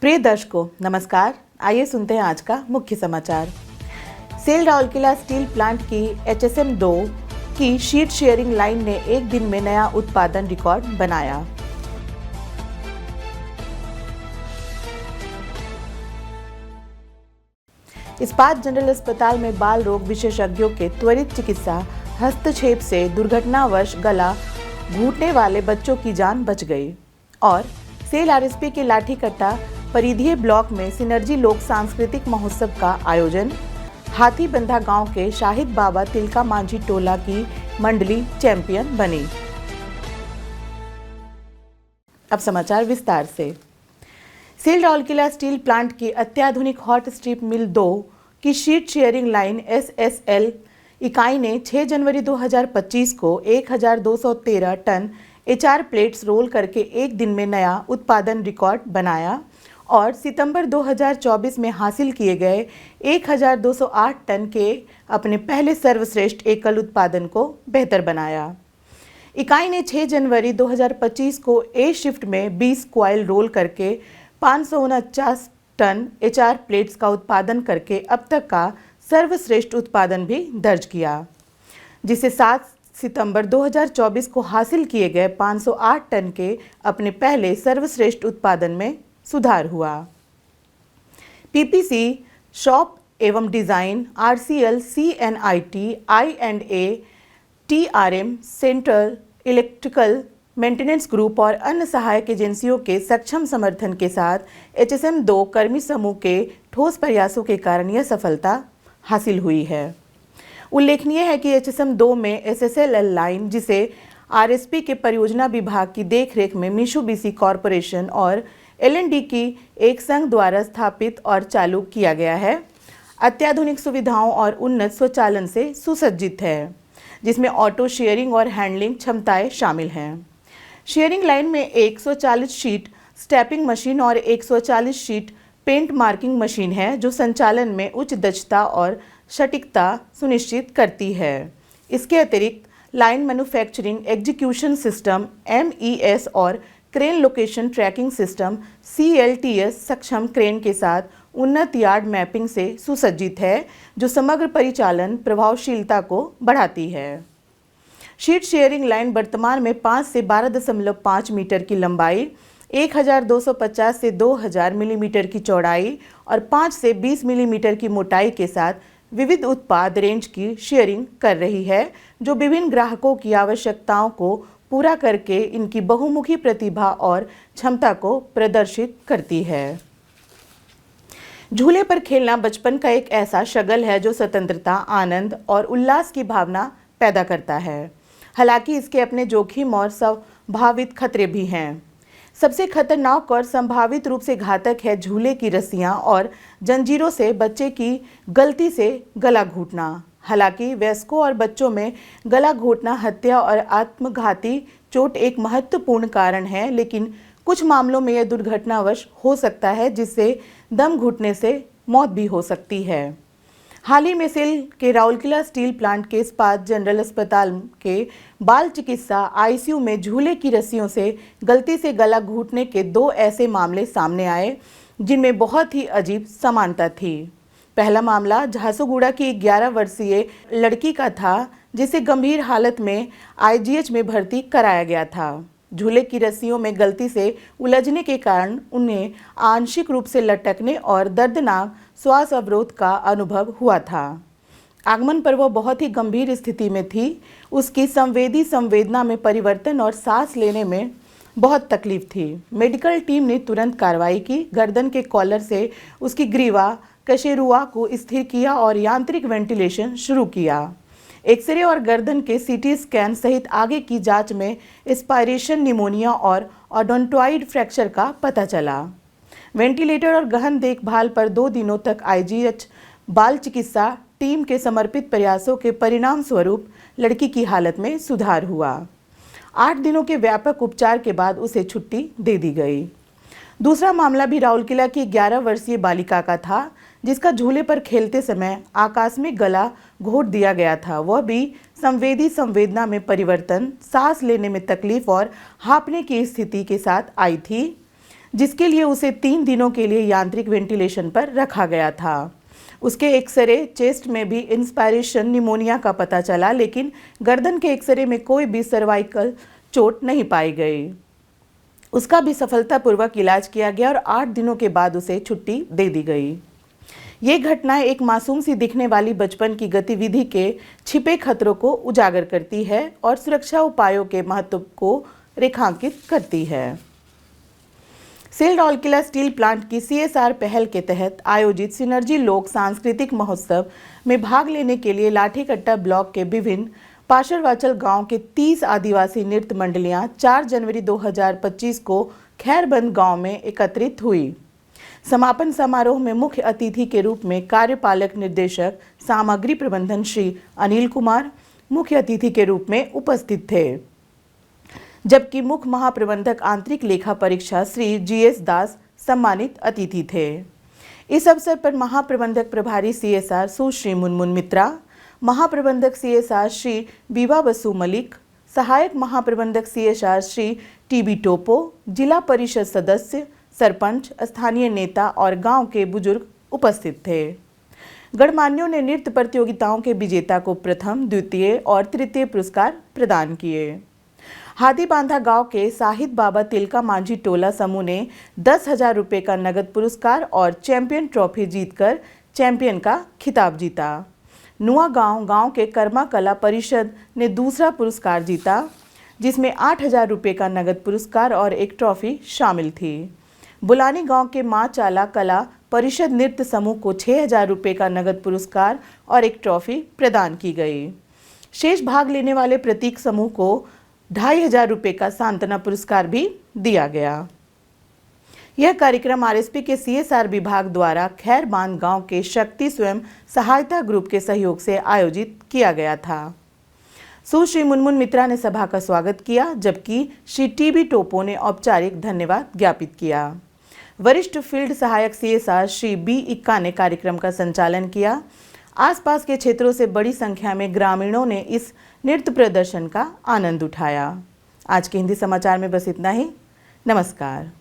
प्रिय दर्शकों नमस्कार। आइए सुनते हैं आज का मुख्य समाचार। सेल राउरकेला स्टील प्लांट की HSM-2 की शीट शेयरिंग लाइन ने एक दिन में नया उत्पादन रिकॉर्ड बनाया। इस्पात जनरल अस्पताल में बाल रोग विशेषज्ञों के त्वरित चिकित्सा हस्तक्षेप से दुर्घटनावश गला घूटने वाले बच्चों की जान बच गई। और सेल RSP के लाठीकट्टा परिधीय ब्लॉक में सिनर्जी लोक सांस्कृतिक महोत्सव का आयोजन। हाथीबंधा गांव के शाहिद बाबा तिलका मांझी टोला की मंडली चैंपियन बनी। अब समाचार विस्तार से। सेल राउरकेला स्टील प्लांट की अत्याधुनिक हॉट स्ट्रिप मिल 2 की शीट शेयरिंग लाइन SSL इकाई ने 6 जनवरी 2025 को 1213 टन HR प्लेट्स रोल करके एक दिन में नया उत्पादन रिकॉर्ड बनाया और सितंबर 2024 में हासिल किए गए 1208 टन के अपने पहले सर्वश्रेष्ठ एकल उत्पादन को बेहतर बनाया। इकाई ने 6 जनवरी 2025 को A शिफ्ट में 20 क्वाइल रोल करके 549 टन HR प्लेट्स का उत्पादन करके अब तक का सर्वश्रेष्ठ उत्पादन भी दर्ज किया, जिसे 7 सितंबर 2024 को हासिल किए गए 508 टन के अपने पहले सर्वश्रेष्ठ उत्पादन में सुधार हुआ। PPC शॉप एवं design, RCL, CNIT, I&A, TRM, central electrical maintenance group और अन्य सहायक एजेंसियों के सक्षम समर्थन के साथ HSM-2 कर्मी समूह के ठोस प्रयासों के कारण यह सफलता हासिल हुई है। उल्लेखनीय है कि HSM-2 में SSL लाइन, जिसे RSP के परियोजना विभाग की देखरेख में मित्सुबिशी कॉरपोरेशन और L&D की एक संघ द्वारा स्थापित और चालू किया गया है, अत्याधुनिक सुविधाओं और उन्नत स्वचालन से सुसज्जित है, जिसमें ऑटो शेयरिंग और हैंडलिंग क्षमताएं शामिल हैं। शेयरिंग लाइन में 140 शीट स्टैपिंग मशीन और 140 शीट पेंट मार्किंग मशीन है, जो संचालन में उच्च दक्षता और सटीकता सुनिश्चित करती है। इसके अतिरिक्त line manufacturing execution system MES और crane location tracking system CLTS सक्षम क्रेन के साथ उन्नत यार्ड मैपिंग से सुसज्जित है, जो समग्र परिचालन प्रभावशीलता को बढ़ाती है। शीट शेयरिंग लाइन वर्तमान में 5 से 12.5 मीटर की लंबाई, 1250 से 2000 मिलीमीटर की चौड़ाई और 5 से 20 मिलीमीटर की मोटाई के साथ विविध उत्पाद रेंज की शेयरिंग कर रही है, जो विभिन्न ग्राहकों की आवश्यकताओं को पूरा करके इनकी बहुमुखी प्रतिभा और क्षमता को प्रदर्शित करती है। झूले पर खेलना बचपन का एक ऐसा शगल है जो स्वतंत्रता, आनंद और उल्लास की भावना पैदा करता है। हालांकि इसके अपने जोखिम और संभावित खतरे भी हैं। सबसे खतरनाक और संभावित रूप से घातक है झूले की रस्सियां और जंजीरों से बच्चे की गलती से गला घूटना। हालांकि वयस्कों और बच्चों में गला घोटना, हत्या और आत्मघाती चोट एक महत्वपूर्ण कारण है, लेकिन कुछ मामलों में यह दुर्घटनावश हो सकता है, जिससे दम घुटने से मौत भी हो सकती है। हाल ही में सेल के राउरकेला स्टील प्लांट के इस्पात जनरल अस्पताल के बाल चिकित्सा ICU में झूले की रस्सियों से गलती से गला घूटने के 2 ऐसे मामले सामने आए, जिनमें बहुत ही अजीब समानता थी। पहला मामला झारसुगुड़ा की 11 वर्षीय लड़की का था, जिसे गंभीर हालत में IGH में भर्ती कराया गया था। झूले की रस्सियों में गलती से उलझने के कारण उन्हें आंशिक रूप से लटकने और दर्दनाक श्वास अवरोध का अनुभव हुआ था। आगमन पर वह बहुत ही गंभीर स्थिति में थी। उसकी संवेदना में परिवर्तन और सांस लेने में बहुत तकलीफ थी। मेडिकल टीम ने तुरंत कार्रवाई की, गर्दन के कॉलर से उसकी ग्रीवा कशेरुआ को स्थिर किया और यांत्रिक वेंटिलेशन शुरू किया। एक्सरे और गर्दन के CT स्कैन सहित आगे की जांच में एस्पायरेशन निमोनिया और ओडोंटॉइड फ्रैक्चर का पता चला। वेंटिलेटर और गहन देखभाल पर 2 दिनों तक IGH बाल चिकित्सा टीम के समर्पित प्रयासों के परिणाम स्वरूप लड़की की हालत में सुधार हुआ। 8 दिनों के व्यापक उपचार के बाद उसे छुट्टी दे दी गई। दूसरा मामला भी राउरकेला की 11 वर्षीय बालिका का था, जिसका झूले पर खेलते समय आकस्मिक गला घोट दिया गया था। वह भी संवेदना में परिवर्तन, सांस लेने में तकलीफ और हाँफने की स्थिति के साथ आई थी, जिसके लिए उसे 3 दिनों के लिए यांत्रिक वेंटिलेशन पर रखा गया था। उसके एक्सरे चेस्ट में भी इंस्पायरेशन निमोनिया का पता चला, लेकिन गर्दन के एक्सरे में कोई भी सर्वाइकल चोट नहीं पाई गई। उसका भी सफलतापूर्वक इलाज किया गया और 8 दिनों के बाद उसे छुट्टी दे दी गई। ये घटनाएं एक मासूम सी दिखने वाली बचपन की गतिविधि के छिपे खतरों को उजागर करती है और सुरक्षा उपायों के महत्व को रेखांकित करती है। सेल राउरकेला स्टील प्लांट की CSR पहल के तहत आयोजित सिनर्जी लोक सांस्कृतिक महोत्सव में भाग लेने के लिए लाठीकट्टा ब्लॉक के विभिन्न पाशरवाचल गांव के 30 आदिवासी नृत्य मंडलियां 4 जनवरी 2025 को खैरबंद गांव में एकत्रित हुई। समापन समारोह में मुख्य अतिथि के रूप में कार्यपालक निर्देशक सामग्री प्रबंधन श्री अनिल कुमार मुख्य अतिथि के रूप में उपस्थित थे, जबकि मुख्य महाप्रबंधक आंतरिक लेखा परीक्षा श्री GS दास सम्मानित अतिथि थे। इस अवसर पर महाप्रबंधक प्रभारी CSR सुश्री मुनमुन मित्रा, महाप्रबंधक CSR श्री बीबा बसु मलिक, सहायक महाप्रबंधक CSR श्री TB टोपो, जिला परिषद सदस्य, सरपंच, स्थानीय नेता और गांव के बुजुर्ग उपस्थित थे। गणमान्यों ने नृत्य प्रतियोगिताओं के विजेता को प्रथम, द्वितीय और तृतीय पुरस्कार प्रदान किए। हादी बांधा गांव के साहिद बाबा तिलका मांझी टोला समूह ने 10,000 रुपये का नगद पुरस्कार और चैंपियन ट्रॉफी जीतकर चैंपियन का खिताब जीता। नुआ गांव के कर्मा कला परिषद ने दूसरा पुरस्कार जीता, जिसमें 8,000 रुपये का नगद पुरस्कार और एक ट्रॉफी शामिल थी। बुलानी गांव के मां चाला कला परिषद नृत्य समूह को 6,000 रुपये का नगद पुरस्कार और एक ट्रॉफी प्रदान की गई। शेष भाग लेने वाले प्रतीक समूह को 2,500 रुपये का सांत्वना पुरस्कार भी दिया गया। यह कार्यक्रम RSP के CSR विभाग द्वारा खैरबांध गांव के शक्ति स्वयं सहायता ग्रुप के सहयोग से आयोजित किया गया था। सुश्री मुनमुन मित्रा ने सभा का स्वागत किया, जबकि श्री TB टोपो ने औपचारिक धन्यवाद ज्ञापित किया। वरिष्ठ फील्ड सहायक CSR श्री B इक्का ने कार्यक्रम का संचालन किया। आसपास के क्षेत्रों से बड़ी संख्या में ग्रामीणों ने इस नृत्य प्रदर्शन का आनंद उठाया। आज के हिंदी समाचार में बस इतना ही। नमस्कार।